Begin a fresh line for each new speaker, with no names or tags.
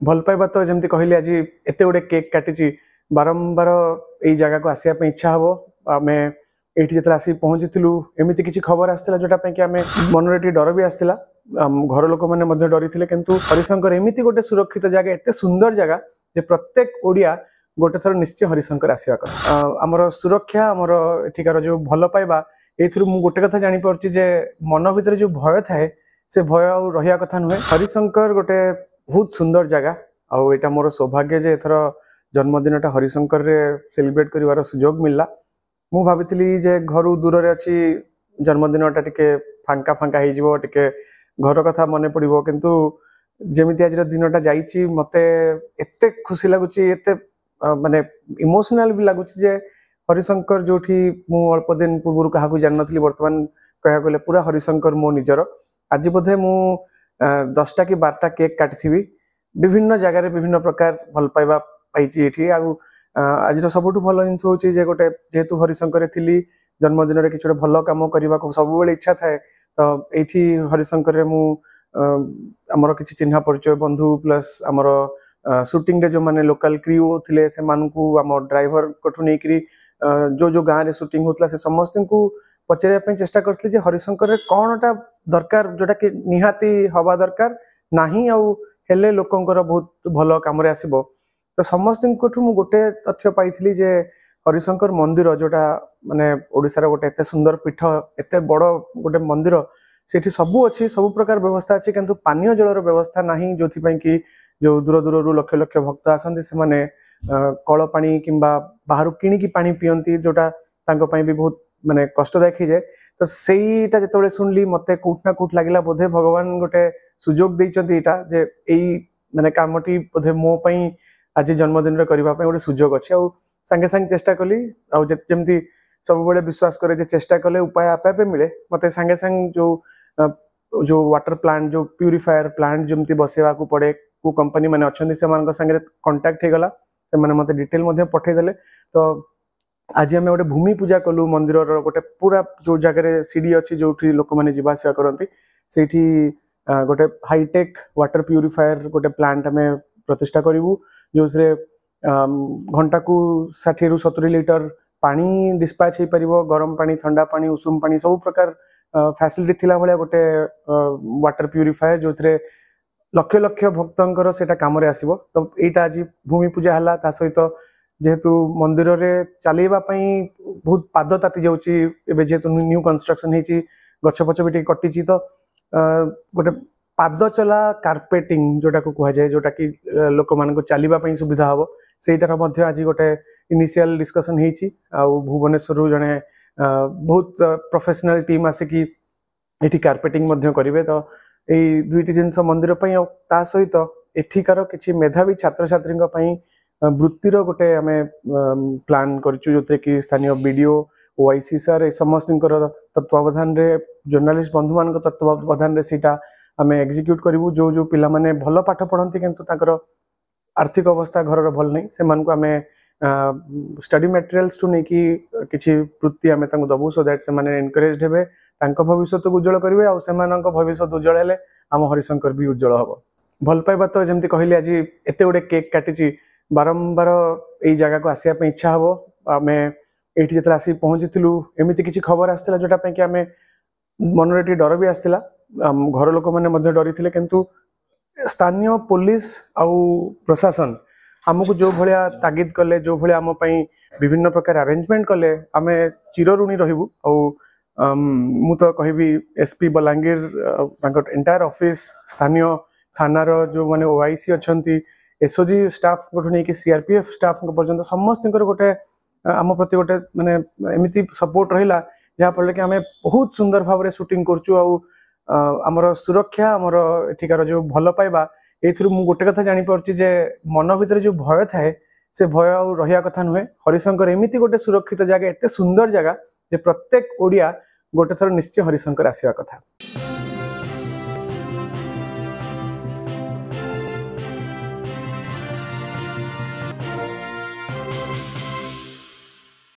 भल पाइबा तो जमी कहली आज एत गुड़े केक काटी बारंबार यही जगह को आसापी इच्छा हम आम ये जो आसिक पहुँचीलु एमती किसी खबर आसाला जोटापी आम मन डर भी आसाला घर लोक मैंने डरी थे किंतु हरिशंकर एमती गोटे सुरक्षित जगह एत सुंदर जगह जे प्रत्येक ओडिया गोटे थर निश्चय हरिशंकर आसवा कथा आमर सुरक्षा आमर एठिकार जो भल पाइबा ये गोटे कथा जानीपारे जे मन भर जो भय थाए से भय आ रहा कथा नुहे। हरिशंकर गोटे बहुत सुंदर जगह आईटा मोर सौभाग्य जे एथर जन्मदिन हरिशंकर रे सेलिब्रेट करिवार सुजोग मिलला। मु भावितली जे घर दूर रे अच्छी जन्मदिन टिके फांका फांका हो टिके घर कथा मन पड़ो किंतु जेमिति आज दिनटा जाइछि मते एते खुशी लगुच एते माने इमोशनल भी लगुच जे हरिशंकर जोठी मु अल्प दिन पूर्व क्या जान नथली वर्तमान कह गले पूरा हरिशंकर मो निजर। आज बोधे मु 10टा कि 12टा केक काटी विभिन्न जगह विभिन्न प्रकार भल पाइबा पाई आज सबुठ भल जिन हूँ गोटे जेहेतु हरिशंकर थी जन्मदिन में किसी भल कम करने को सब इच्छा थाए तो ये हरिशंकर मु आमर किसी चिन्ह परिचय बंधु प्लस आमर शूटिंग रे जो माने लोकल क्रू थे से आम ड्राइवर कठू नहीं जो गाँव में शूटिंग होता से समस्त को पचारे चेष्टा करते हरिशंकर कौनटा दरकार जोटा कि निहाती हवा दरकार नाही आउ हेले लोकंकर बहुत भल कम आसब तो समस्त गोटे तथ्य पाई जे हरिशंकर मंदिर जोटा माने ओडिशार गोटे एते सुंदर पीठ एते बड़ गोटे मंदिर सेठी सबू अच्छी सब प्रकार व्यवस्था अच्छी किंतु पानीय जलर व्यवस्था नहीं जो कि जो दूर दूर लक्ष लक्ष भक्त आसती से माने कल पानी किंबा बाहर किणिकी पानी पियंती जोटा भी बहुत माने कष्टदायक ही जाए तो सेटा जो शुणिली मत कौटना कौट लगे बोधे भगवान गोटे सुजोग देइचंती इटा जे एई माने कामटी बोधे मो पई आज जन्मदिन रे करबा पई गोटे सुजोग अच्छे आ संगे संगे चेष्टा कली आ जेमती सब बड़े विश्वास करे जे चेष्टा कले उपाय आपे आपे मिले मते संगे संग जो वाटर प्लांट जो प्यूरिफायर प्लांट जमती बसेवा को पड़े को कंपनी माने अछंती से मान संगे कांटेक्ट हे गला से माने मते डिटेल मध्ये पठे देले तो आज आम गोटे भूमि पूजा कलु मंदिर गोटे पूरा जो जगह सीढ़ी अच्छी जो लोक मैंने जावासवा करती से गोटे हाईटेक वाटर प्यूरिफायर गोटे प्लांट आम प्रतिष्ठा करूँ जो घंटा को 60 ରୁ 70 लिटर पानी डिस्पैच हो पार गरम पानी ठंडा पानी उषुम पानी सब प्रकार फैसिलिटी थिला भाया गोटे वाटर प्यूरिफायर जो लक्ष लक्ष भक्तर सेटा काम आसो तो यहाँ आज भूमि पूजा है ता सहित जेहेतु मंदिर रे चलैबा बहुत पाद ताती जाऊँगी जेहेतु न्यू कंस्ट्रक्शन होती गछ पछ भी कटी तो गोटे पाद चला कार्पेटिंग जोटा को कह जाए जोटा कि लोक मान चलने सुविधा हम सेटार आज गोटे इनिशियल डिस्कसन होती भुवनेश्वर जड़े बहुत प्रोफेशनल टीम आसिकी ये कार्पेटिंग करेंगे तो यही दुईटी जिनस मंदिर ता सहित एठिकार किसी मेधावी छात्र छात्री वृत्तिर गोटे आम प्लान करूँ जो कि स्थानीय बीडीओ ओआईसी सर समस्त तत्वावधान रे जर्नलिस्ट बंधु मान तत्वावधान रे सीटा आम एग्जीक्यूट करूँ जो जो पिला माने भल पाठ पढ़ती किंतु ताकर आर्थिक अवस्था घर भल नहीं से आम स्टडी मटेरियल्स टू नहीं कि वृत्ति आम दबू सो दैट से एनकरेज हेबे भविष्य को उज्जवल करेंगे और भविष्य उज्जवल हेले आम हरिशंकर भी उज्जवल हम। भल पाइबा तो जमी कहली आज एत गुड़े केक काटी बारंबार यही जगह को आसापी इच्छा हम आम ये जो आसिक पहुँचीलु एमती किसी खबर आसाला जोटापी आम मन डर भी आसाला घर लोक मैंने डरी थे किंतु स्थानीय पुलिस आउ प्रशासन आमको जो भाया तागिद कले जो भाया आम विभिन्न प्रकार अरेंजमेंट कले आम चिरऋणी रहबू मु तो कहि एसपी बलांगीर एंटायर ऑफिस स्थानीय थानार जो माने ओआईसी अच्छी एसओजी स्टाफ गोठू नहीं सीआरपीएफ स्टाफ पर्यंत समस्त गोटे आम प्रति गोटे माने एमती सपोर्ट रहा जहाँफल कि आम बहुत सुंदर भाव में शूटिंग करूँ आमर सुरक्षा आमर एठिकार जो भल पाइबा ये गोटे कथा जानीपारे जे मन भर जो भय थाए से भय आ रहा कथा नुहे। हरिशंकर एमती गोटे सुरक्षित जगह एत सुंदर जगह जे प्रत्येक ओडिया गोटे थर निश्चय हरिशंकर आसवा कथा।